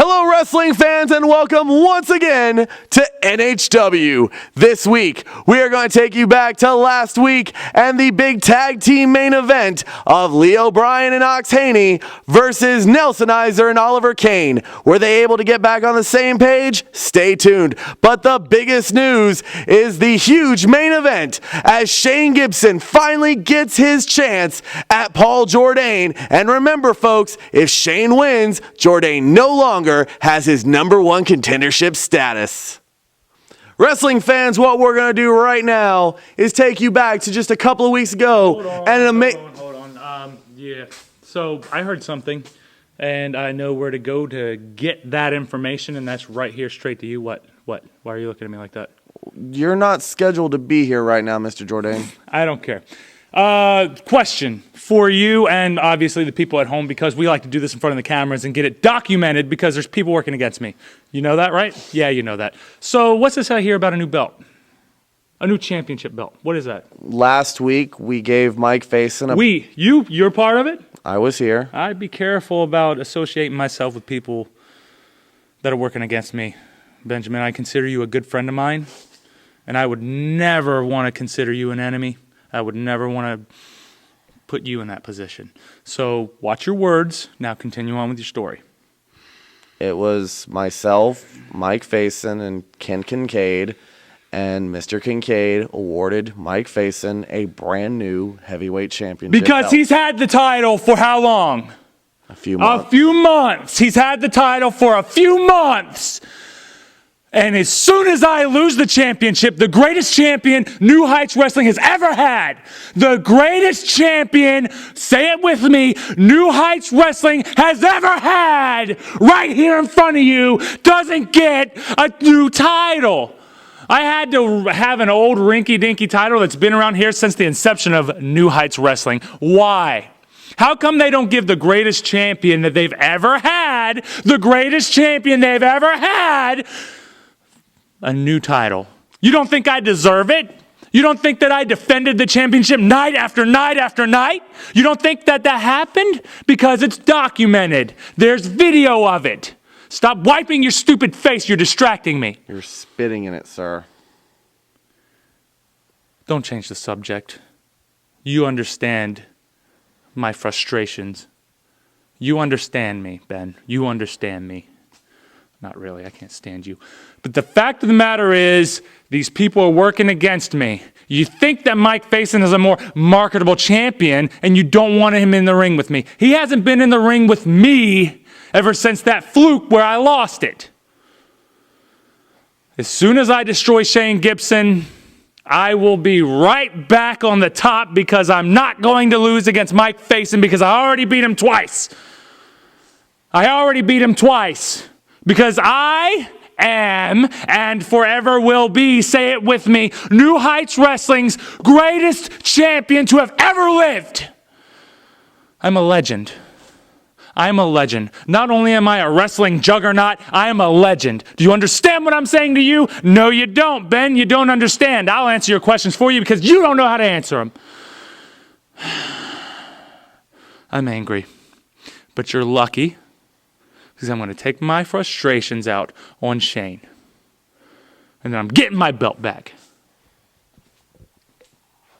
Hello, wrestling fans, and welcome once again to NHW. This week, we are going to take you back to last week and the big tag team main event of Leo Bryan and Ox Haney versus Nelson Iser and Oliver Kane. Were they able to get back on the same page? Stay tuned. But the biggest news is the huge main event as Shane Gibson finally gets his chance at Paul Jordane. And remember, folks, if Shane wins, Jordane no longer has his #1 contendership status. Wrestling fans, what we're going to do right now is take you back to just a couple of weeks ago. Hold on. So I heard something, and I know where to go to get that information, and that's right here, straight to you. What? Why are you looking at me like that? You're not scheduled to be here right now, Mr. Jordane. I don't care. Question for you and obviously the people at home, because we like to do this in front of the cameras and get it documented because there's people working against me. You know that, right? Yeah, you know that. So what's this I hear about a new belt? A new championship belt. What is that? Last week, we gave Mike Facen You're part of it? I was here. I'd be careful about associating myself with people that are working against me. Benjamin, I consider you a good friend of mine, and I would never want to consider you an enemy. I would never want to put you in that position. So watch your words. Now continue on with your story. It was myself, Mike Facen, and Ken Kincaid, and Mr. Kincaid awarded Mike Facen a brand new heavyweight championship because belt. He's had the title for how long? A few months. A few months. He's had the title for a few months. And as soon as I lose the championship, the greatest champion New Heights Wrestling has ever had, the greatest champion, say it with me, New Heights Wrestling has ever had, right here in front of you, doesn't get a new title. I had to have an old rinky-dinky title that's been around here since the inception of New Heights Wrestling. Why? How come they don't give the greatest champion that they've ever had, the greatest champion they've ever had, a new title? You don't think I deserve it? You don't think that I defended the championship night after night after night? You don't think that happened? Because it's documented. There's video of it. Stop wiping your stupid face. You're distracting me. You're spitting in it, sir. Don't change the subject. You understand my frustrations. You understand me, Ben. You understand me. Not really, I can't stand you. But the fact of the matter is, these people are working against me. You think that Mike Facen is a more marketable champion, and you don't want him in the ring with me. He hasn't been in the ring with me ever since that fluke where I lost it. As soon as I destroy Shane Gibson, I will be right back on the top because I'm not going to lose against Mike Facen because I already beat him twice. Because I am, and forever will be, say it with me, New Heights Wrestling's greatest champion to have ever lived. I'm a legend. Not only am I a wrestling juggernaut, I am a legend. Do you understand what I'm saying to you? No, you don't, Ben. You don't understand. I'll answer your questions for you because you don't know how to answer them. I'm angry, but you're lucky, because I'm going to take my frustrations out on Shane. And then I'm getting my belt back.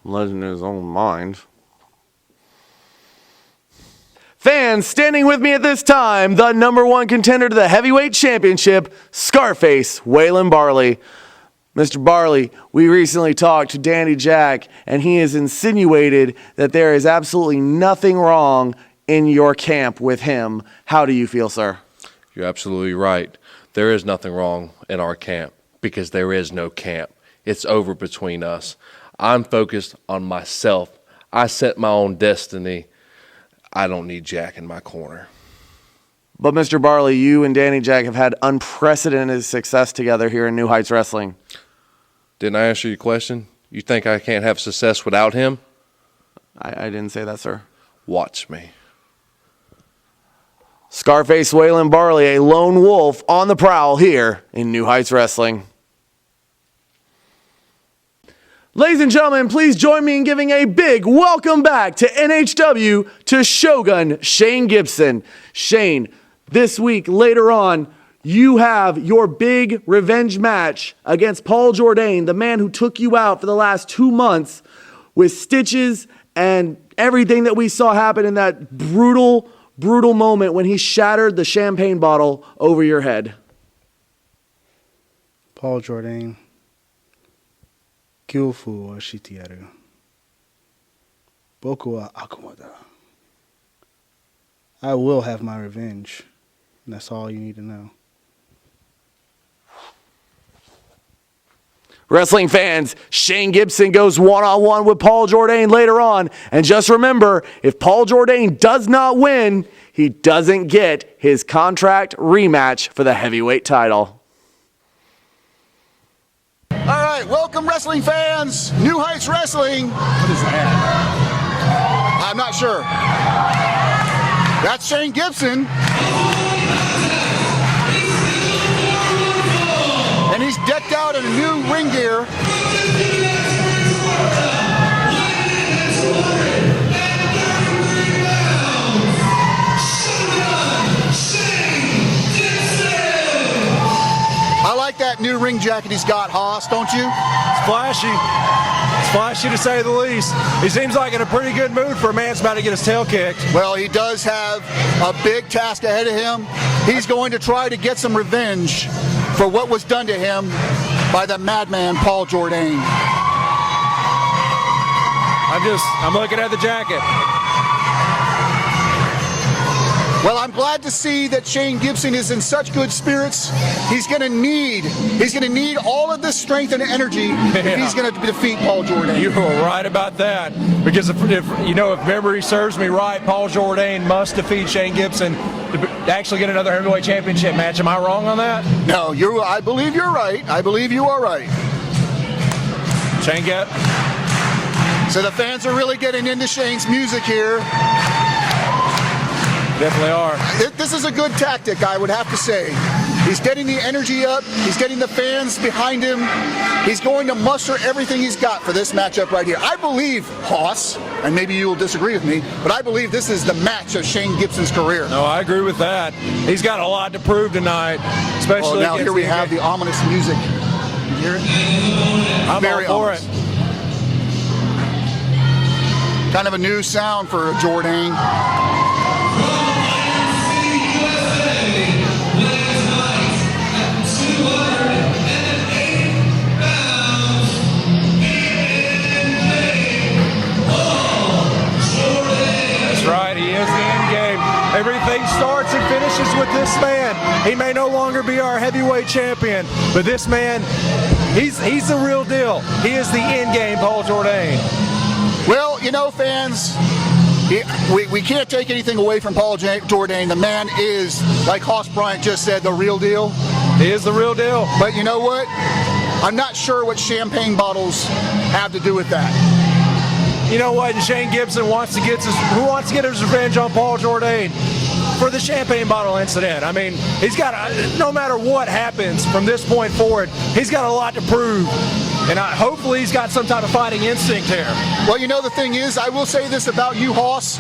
Legend in his own mind. Fans, standing with me at this time, the #1 contender to the heavyweight championship, Scarface Waylon Barley. Mr. Barley, we recently talked to Danny Jack, and he has insinuated that there is absolutely nothing wrong in your camp with him. How do you feel, sir? You're absolutely right. There is nothing wrong in our camp because there is no camp. It's over between us. I'm focused on myself. I set my own destiny. I don't need Jack in my corner. But Mr. Barley, you and Danny Jack have had unprecedented success together here in New Heights Wrestling. Didn't I answer your question? You think I can't have success without him? I didn't say that, sir. Watch me. Scarface Waylon Barley, a lone wolf on the prowl here in New Heights Wrestling. Ladies and gentlemen, please join me in giving a big welcome back to NHW to Shogun Shane Gibson. Shane, this week, later on, you have your big revenge match against Paul Jordane, the man who took you out for the last 2 months with stitches and everything that we saw happen in that brutal, brutal moment when he shattered the champagne bottle over your head. Paul Jordane, Kyufu wa shitiyaru. Boku wa akumada. I will have my revenge. And that's all you need to know. Wrestling fans, Shane Gibson goes one-on-one with Paul Jordane later on. And just remember, if Paul Jordane does not win, he doesn't get his contract rematch for the heavyweight title. All right, welcome wrestling fans. New Heights Wrestling. What is that? I'm not sure. That's Shane Gibson. And he's decked out in a new ring gear. I like that new ring jacket he's got, Haas, don't you? It's flashy. It's flashy to say the least. He seems like in a pretty good mood for a man that's about to get his tail kicked. Well, he does have a big task ahead of him. He's going to try to get some revenge for what was done to him by the madman Paul Jordane. I'm looking at the jacket. Well, I'm glad to see that Shane Gibson is in such good spirits. He's going to need all of this strength and energy if he's going to defeat Paul Jordane. You are right about that. Because if memory serves me right, Paul Jordane must defeat Shane Gibson to actually get another heavyweight championship match. Am I wrong on that? No, I believe you're right. I believe you are right. Shane get. So the fans are really getting into Shane's music here. Definitely are. This is a good tactic, I would have to say. He's getting the energy up. He's getting the fans behind him. He's going to muster everything he's got for this matchup right here. I believe, Haas, and maybe you'll disagree with me, but I believe this is the match of Shane Gibson's career. No, I agree with that. He's got a lot to prove tonight, especially. Well, now here we have the ominous music. You hear it? I'm very all for ominous. it. Kind of a new sound for Jordane. Everything starts and finishes with this man. He may no longer be our heavyweight champion, but this man, he's the real deal. He is the end game, Paul Jordane. Well, you know, fans, we can't take anything away from Paul Jordane. The man is, like Hoss Bryant just said, the real deal. He is the real deal. But you know what? I'm not sure what champagne bottles have to do with that. You know what? And Shane Gibson wants to get his revenge on Paul Jordane for the champagne bottle incident. I mean, he's got no matter what happens from this point forward, he's got a lot to prove. And hopefully he's got some type of fighting instinct here. Well, you know, the thing is, I will say this about you, Hoss.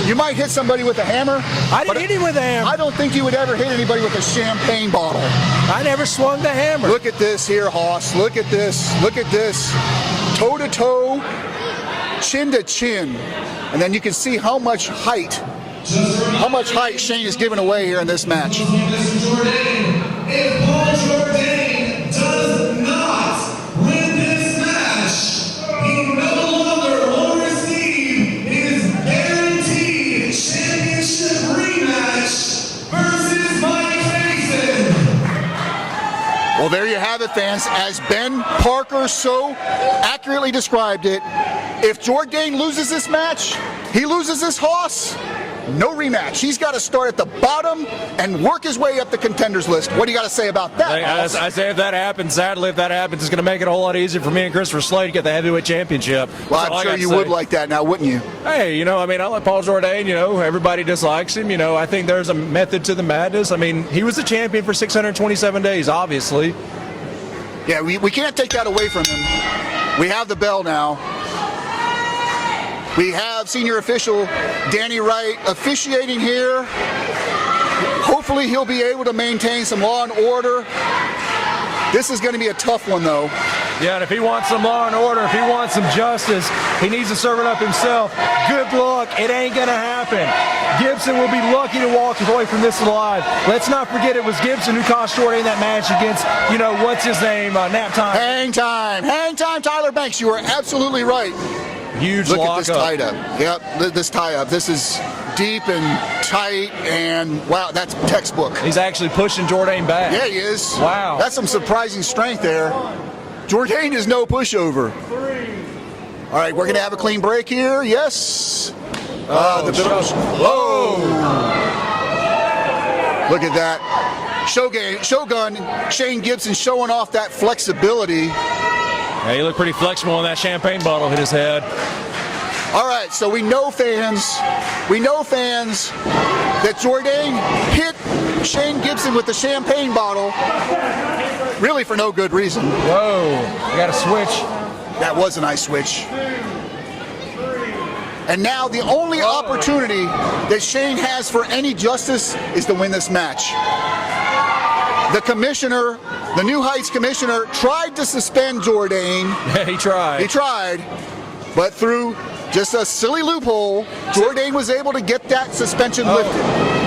You might hit somebody with a hammer. I didn't hit him with a hammer. I don't think you would ever hit anybody with a champagne bottle. I never swung the hammer. Look at this here, Hoss. Look at this. Look at this. Toe-to-toe, chin to chin. And then you can see how much height Shane is giving away here in this match. If Paul Jordane does not win this match, he no longer will receive his guaranteed championship rematch versus Mike Facen. Well, there you have it, fans. As Ben Parker so accurately described it, if Jordane loses this match, he loses this Hoss. No rematch. He's got to start at the bottom and work his way up the contenders list. What do you got to say about that? I say if that happens, sadly, if that happens, it's going to make it a whole lot easier for me and Christopher Slade to get the heavyweight championship. Well, I'm sure you would like that now, wouldn't you? Hey, you know, I mean, I like Paul Jordane. You know, everybody dislikes him. You know, I think there's a method to the madness. I mean, he was the champion for 627 days, obviously. Yeah, we can't take that away from him. We have the bell now. We have senior official Danny Wright officiating here. Hopefully Hopefully he'll be able to maintain some law and order. This is going to be a tough one, though. Yeah, and if he wants some law and order, if he wants some justice, he needs to serve it up himself. Good luck. It ain't going to happen. Gibson will be lucky to walk away from this alive. Let's not forget it was Gibson who cost Jordane that match against, what's his name, Nap Time. Hang time, Tyler Banks. You are absolutely right. Huge Look lock at this up. tie-up. Yep, this tie-up. This is deep and tight, and wow, that's textbook. He's actually pushing Jordane back. Yeah, he is. Wow. That's some surprising strength there. Jordane is no pushover. All right, we're going to have a clean break here. Yes. Whoa. Look at that. Shogun, Shane Gibson showing off that flexibility. Yeah, he looked pretty flexible when that champagne bottle hit his head. All right, so we know fans that Jordane hit Shane Gibson with the champagne bottle really for no good reason. Whoa, you got a switch. That was a nice switch. And now the only opportunity that Shane has for any justice is to win this match. The commissioner, the New Heights commissioner, tried to suspend Jordane. Yeah, he tried. But through just a silly loophole, Jordane was able to get that suspension lifted.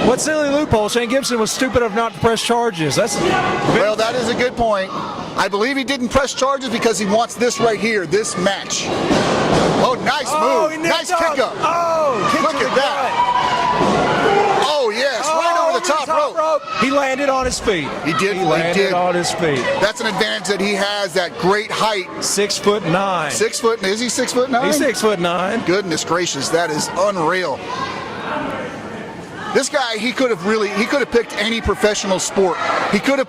What silly loophole? Shane Gibson was stupid enough not to press charges. Well, that is a good point. I believe he didn't press charges because he wants this right here, this match. Oh, nice move. Nice kick up. Look at that. Oh, yes, right over the top rope. He landed on his feet. He did. He landed on his feet. That's an advantage that he has, that great height. 6'9". 6 foot. Is he 6'9"? He's 6'9". Goodness gracious, that is unreal. This guy, he could have picked any professional sport. He could have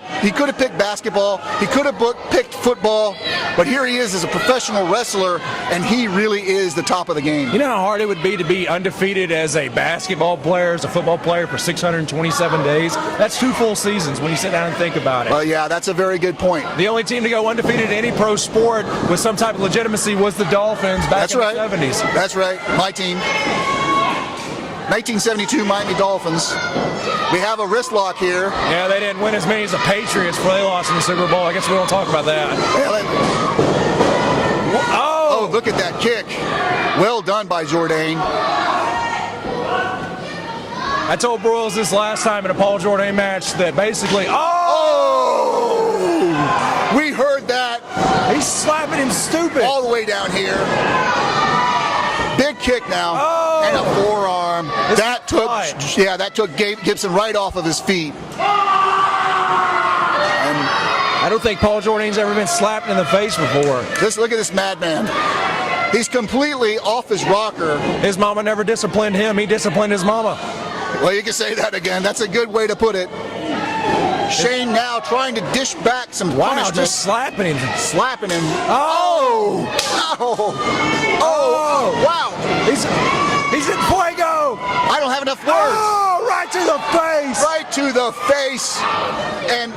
picked basketball. He could have picked football. But here he is as a professional wrestler, and he really is the top of the game. You know how hard it would be to be undefeated as a basketball player, as a football player for 627 days? That's 2 full seasons when you sit down and think about it. Yeah, that's a very good point. The only team to go undefeated in any pro sport with some type of legitimacy was the Dolphins back in the 70s. That's right. My team. 1972 Miami Dolphins. We have a wrist lock here. Yeah, they didn't win as many as the Patriots before they lost in the Super Bowl. I guess we won't talk about that. Oh, look at that kick. Well done by Jordane. I told Broyles this last time in a Paul Jordane match that basically, we heard that. He's slapping him stupid. All the way down here. Big kick now. And a forearm. That took Gibson right off of his feet. And I don't think Paul Jordane's ever been slapped in the face before. Just look at this madman. He's completely off his rocker. His mama never disciplined him. He disciplined his mama. Well, you can say that again. That's a good way to put it. Shane now trying to dish back some punishment. Just slapping him. Oh! Wow! He's in fuego! I don't have enough words. Oh, right to the face! Right to the face. And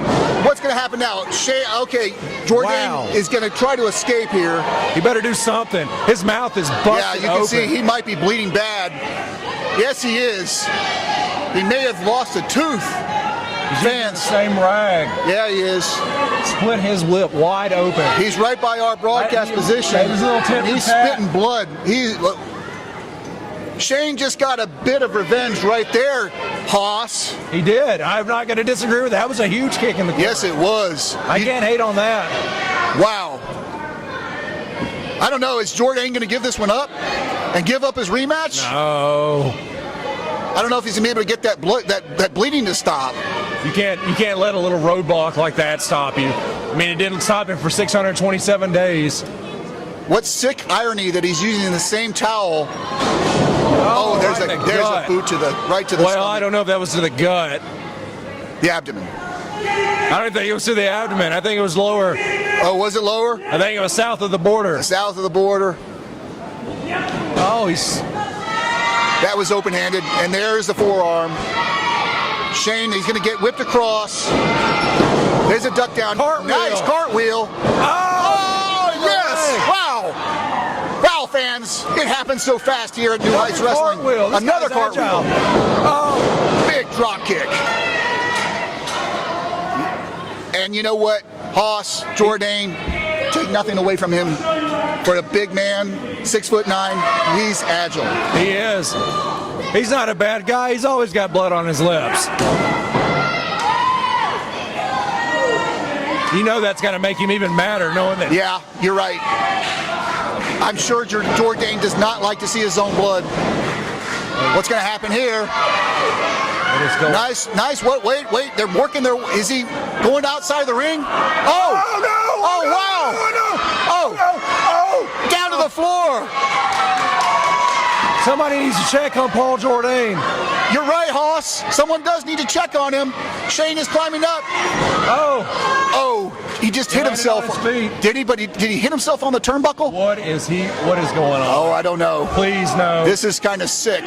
what's going to happen now? Jordane is going to try to escape here. He better do something. His mouth is busted open. Yeah, you can see he might be bleeding bad. Yes, he is. He may have lost a tooth. He's using the same rag. Yeah, he is. Split his lip wide open. He's right by our broadcast position. He's spitting blood. Shane just got a bit of revenge right there, Haas. He did. I'm not going to disagree with that. That was a huge kick in the corner. Yes, it was. I can't hate on that. Wow. I don't know. Is Jordane going to give this one up and give up his rematch? No. I don't know if he's going to be able to get that bleeding to stop. You can't let a little roadblock like that stop you. I mean, it didn't stop him for 627 days. What sick irony that he's using the same towel. There's a boot to the stomach. I don't know if that was to the gut. The abdomen. I don't think it was to the abdomen. I think it was lower. Oh, was it lower? I think it was south of the border. South of the border. That was open-handed, and there's the forearm. Shane, he's going to get whipped across. There's a duck down. Cartwheel. Nice cartwheel. Oh yes! Wow! Wow, fans, it happens so fast here at New Heights Wrestling. Cartwheel. Another cartwheel. Oh, big drop kick. And you know what, Haas, Jordane, take nothing away from him. For a big man, 6'9", he's agile. He is. He's not a bad guy. He's always got blood on his lips. You know that's got to make him even madder, knowing that. Yeah, you're right. I'm sure Jordane does not like to see his own blood. What's going to happen here? Nice. What? Wait. They're working their. Is he going outside the ring? Oh no! Oh wow! Oh! Down to the floor. Somebody needs to check on Paul Jordane. You're right, Haas. Someone does need to check on him. Shane is climbing up. Oh! He just hit himself. On his feet. Did he? But did he hit himself on the turnbuckle? What is going on? Oh, I don't know. Please no. This is kind of sick.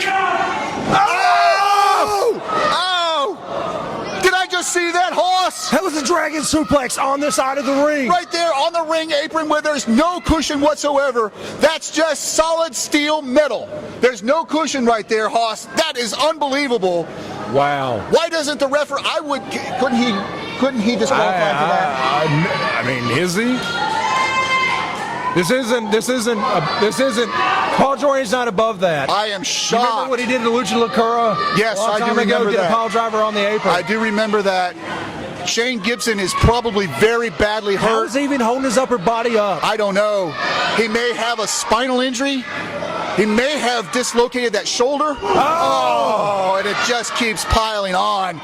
Did I just see that, Haas? That was a dragon suplex on the side of the ring. Right there on the ring apron where there's no cushion whatsoever. That's just solid steel metal. There's no cushion right there, Haas. That is unbelievable. Wow. Why doesn't the referee? Couldn't he disqualify for that? I mean, is he? This isn't. Paul Jordane's not above that. I am You shocked. remember what he did to Lucha Lacura? Yes, a long I do time ago, remember did that. a pile driver on the apron. I do remember that. Shane Gibson is probably very badly How hurt. is he even holding his upper body up? I don't know. He may have a spinal injury. He may have dislocated that shoulder. Oh, and it just keeps piling on.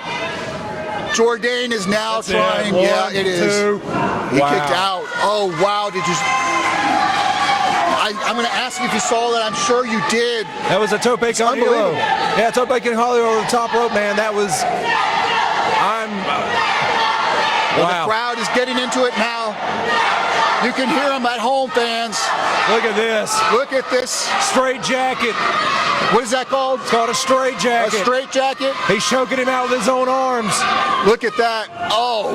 Jordane is now trying. One, yeah, it is. two. He Wow. kicked out. Oh, wow. Did you? I'm going to ask you if you saw that. I'm sure you did. That was a tope con hilo. unbelievable. Yeah, tope con hilo over the top rope, man. That was. Well, Wow. the crowd is getting into it now. You can hear them at home, fans. Look at this. Look at this. Straight jacket. What is that called? It's called a straight A jacket. straight jacket. He's choking him out with his own arms. Look at that. Oh.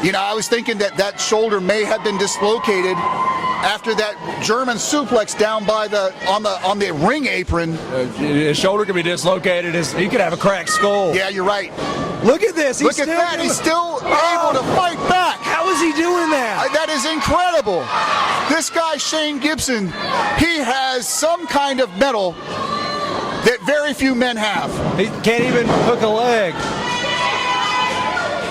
You know, I was thinking that shoulder may have been dislocated after that German suplex down by on the ring apron. His shoulder could be dislocated. He could have a cracked skull. Yeah, you're right. Look at this. Look at that. He's still able to fight back. How is he doing that? That is incredible. This guy, Shane Gibson, he has some kind of metal that very few men have. He can't even hook a leg.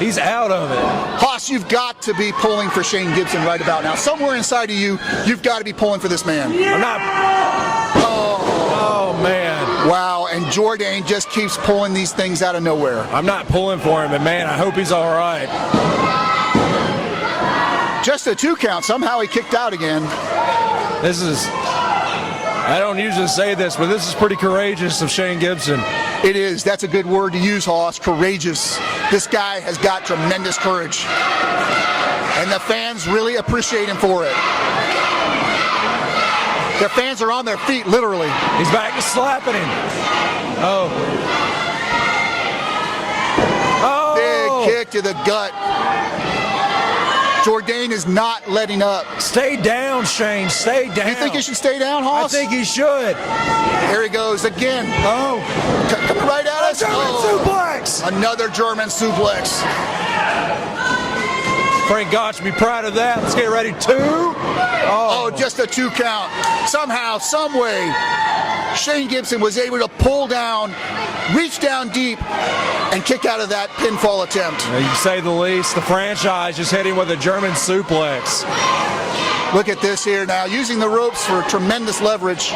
He's out of it. Haas, you've got to be pulling for Shane Gibson right about now. Somewhere inside of you, you've got to be pulling for this man. I'm not. Oh, man. Wow, and Jordane just keeps pulling these things out of nowhere. I'm not pulling for him, but man, I hope he's all right. Just a 2 count. Somehow he kicked out again. This is. I don't usually say this, but this is pretty courageous of Shane Gibson. It is. That's a good word to use, Haas. Courageous. This guy has got tremendous courage. And the fans really appreciate him for it. The fans are on their feet, literally. He's back to slapping him. Oh. Big kick to the gut. Jordane is not letting up. Stay down, Shane. Stay down. You think he should stay down, I Haas? think he should. Here he goes again. Oh. Coming right at us. German suplex. Another German suplex. Frank Gotch should be proud of that. Let's get ready. 2. Oh, just a 2 count. Somehow, some way, Shane Gibson was able to pull down, reach down deep, and kick out of that pinfall attempt. You can say the least. The franchise just hit him with a German suplex. Look at this here now, using the ropes for tremendous leverage.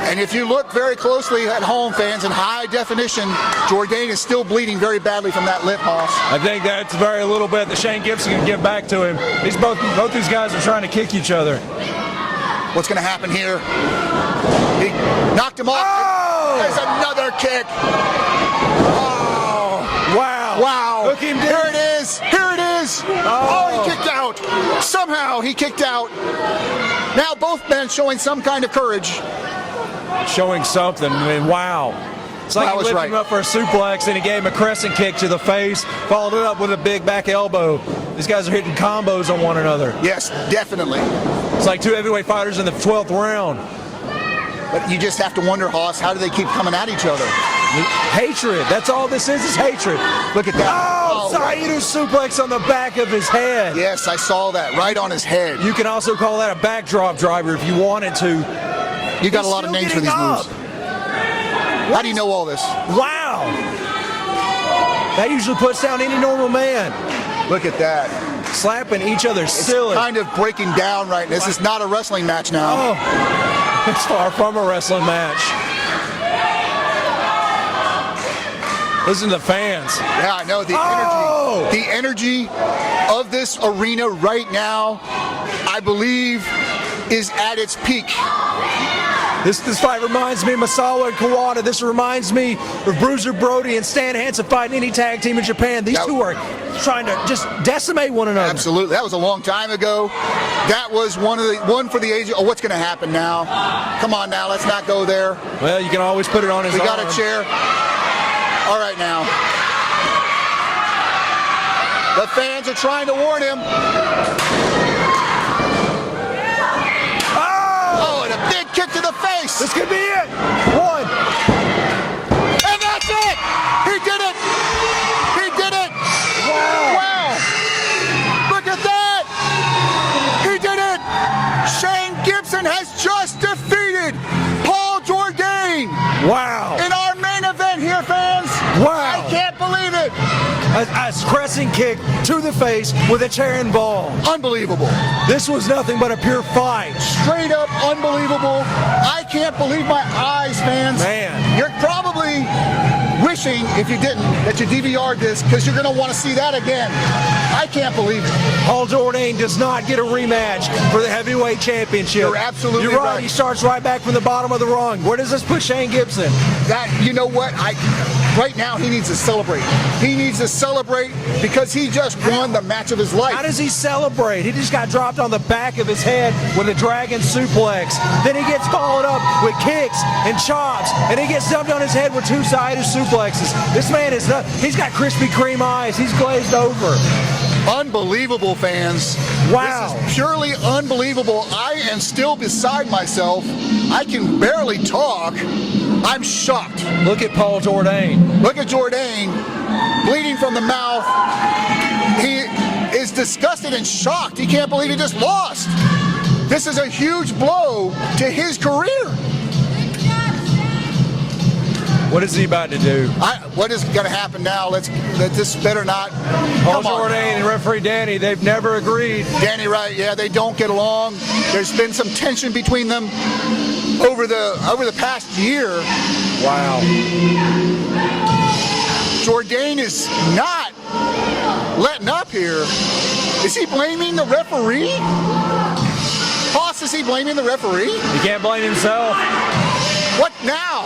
And if you look very closely at home, fans, in high definition, Jordane is still bleeding very badly from that lip, Haas. I think that's very little bit that Shane Gibson can give back to him. Both these guys are trying to kick each other. What's going to happen here? He knocked him off. Oh! There's another kick. Oh, Wow. wow. Look him Here down. it is. Here it is. Oh, he kicked out. Somehow he kicked out. Now both men showing some kind of courage. Showing something. I mean, wow. It's like That he was lifted right. him up for a suplex and he gave him a crescent kick to the face, followed it up with a big back elbow. These guys are hitting combos on one another. Yes, definitely. It's like 2 heavyweight fighters in the 12th round. But you just have to wonder, Haas, how do they keep coming at each other? Hatred. That's all this is hatred. Look at that. Oh, Saito suplex on the back of his head. Yes, I saw that. Right on his head. You can also call that a backdrop driver if you wanted to. You got a lot of names for these moves. How do you know all this? Wow. That usually puts down any normal man. Look at that. Slapping each other It's silly. kind of breaking down right now. This is not a wrestling match now. Oh, it's far from a wrestling match. Listen to the fans. Yeah, I know. The energy of this arena right now, I believe, is at its peak. This fight reminds me of Masawa and Kawada. This reminds me of Bruiser Brody and Stan Hansen fighting any tag team in Japan. These two are trying to just decimate one another. Absolutely. That was a long time ago. That was one for the age. Oh, what's going to happen now? Come on now. Let's not go there. Well, you can always put it on his We arm. got a chair. All right now. The fans are trying to warn him. Oh, and a big kick to the face. This could be it. One. And that's it. He did it. He did it. Wow. Look at that. He did it. Shane Gibson has just defeated Paul Jordane. Wow. In our main event here, fans. Wow. I can't believe it. A crescent kick to the face with a chair and ball. Unbelievable. This was nothing but a pure fight. Straight up unbelievable. I can't believe my eyes, fans. Man. You're probably wishing, if you didn't, that you DVR'd this because you're going to want to see that again. I can't believe it. Paul Jordane does not get a rematch for the heavyweight championship. You're absolutely You're right. right. He starts right back from the bottom of the rung. Where does this put Shane Gibson? That, you know what? Right now, he needs to celebrate. He needs to celebrate because he just won the match of his life. How does he celebrate? He just got dropped on the back of his head with a dragon suplex. Then he gets followed up with kicks and chops, and he gets dumped on his head with two-sided suplexes. This man is not, he's got Krispy Kreme eyes. He's glazed over. Unbelievable, fans. Wow. This is purely unbelievable. I am still beside myself. I can barely talk. I'm shocked. Look at Paul Jordane. Look at Jordane, bleeding from the mouth. He is disgusted and shocked. He can't believe he just lost. This is a huge blow to his career. What is he about to do? What is going to happen now? This better not. Paul Jordane and referee Danny, they've never agreed. Danny Wright, yeah, they don't get along. There's been some tension between them over the past year. Wow. Jordane is not letting up here. Is he blaming the referee? Hoss, is he blaming the referee? He can't blame himself. What now?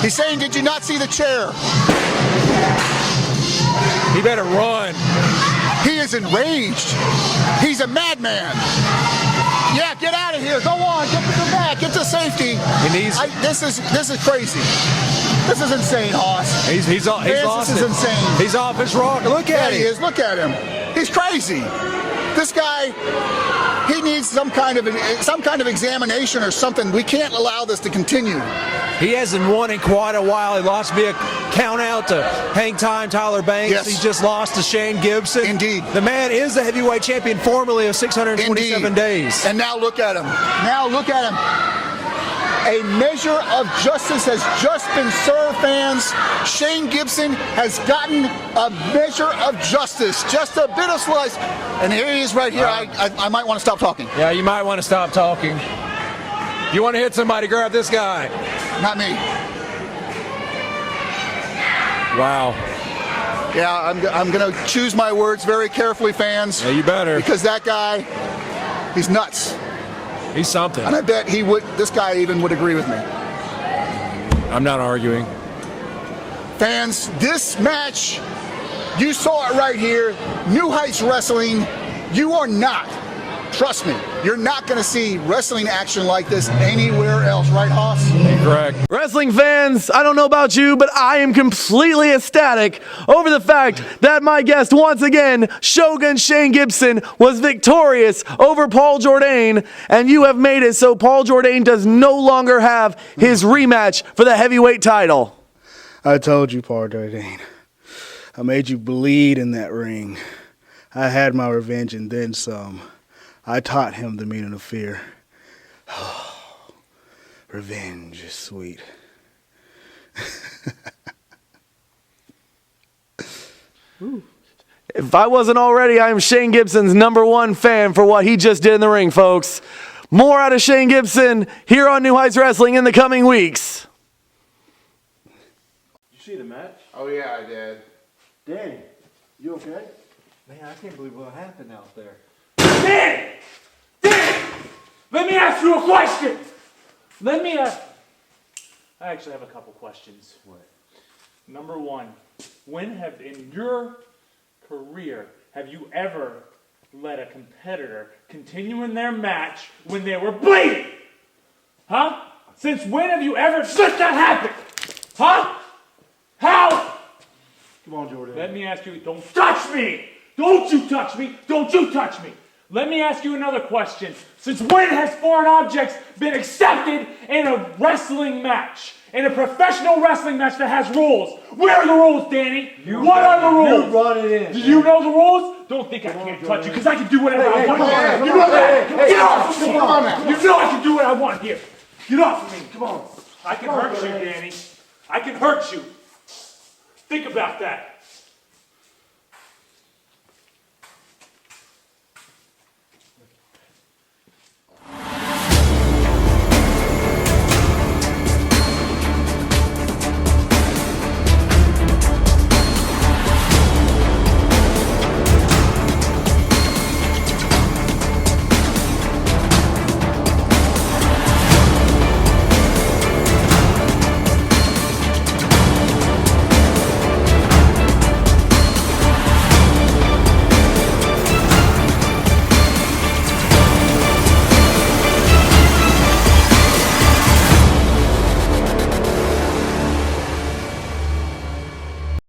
He's saying, did you not see the chair? He better run. He is enraged. He's a madman. Yeah, get out of here. Go on. Get to the back. Get to safety. This is crazy. This is insane, Hoss. He's lost This is it. insane. He's off his rocker. Look at He him. is. Look at him. He's crazy. This guy, he needs some kind of examination or something. We can't allow this to continue. He hasn't won in quite a while. He lost via count out to Hang Time Tyler Banks. Yes. He just lost to Shane Gibson. Indeed. The man is the heavyweight champion formerly of 627 days. And now look at him. Now look at him. A measure of justice has just been served, fans. Shane Gibson has gotten a measure of justice. Just a bit of slice. And here he is right here. I might want to stop talking. Yeah, you might want to stop talking. If you want to hit somebody, grab this guy. Not me. Wow. Yeah, I'm going to choose my words very carefully, fans. Yeah, you better. Because that guy, he's nuts. He's something. And I bet this guy even would agree with me. I'm not arguing. Fans, this match, you saw it right here. New Heights Wrestling, you are not Trust me, you're not going to see wrestling action like this anywhere else, right, Haas? Correct. Wrestling fans, I don't know about you, but I am completely ecstatic over the fact that my guest once again, Shogun Shane Gibson, was victorious over Paul Jordane, and you have made it so Paul Jordane does no longer have his rematch for the heavyweight title. I told you, Paul Jordane. I made you bleed in that ring. I had my revenge and then some. I taught him the meaning of fear. Revenge is sweet. If I wasn't already, I am Shane Gibson's #1 fan for what he just did in the ring, folks. More out of Shane Gibson here on New Heights Wrestling in the coming weeks. Did you see the match? Oh, yeah, I did. Danny, you okay? Man, I can't believe what happened out there. Danny! Danny! Let me ask you a question! I actually have a couple questions. What? Number one, when have, in your career, have you ever let a competitor continue in their match when they were bleeding? Huh? Since when have you ever let that happen? Huh? How? Come on, Jordan. Let me ask you, don't touch me! Don't you touch me! Don't you touch me! Let me ask you another question. Since when has foreign objects been accepted in a wrestling match? In a professional wrestling match that has rules? Where are the rules, Danny? What are the rules? You brought it in. Do you know the rules? Don't think I can't touch you, because I can do whatever I want here. You know that? Get off of me! Come on now. You know I can do what I want here. Get off of me. Come on. I can hurt you, Danny. I can hurt you. Think about that.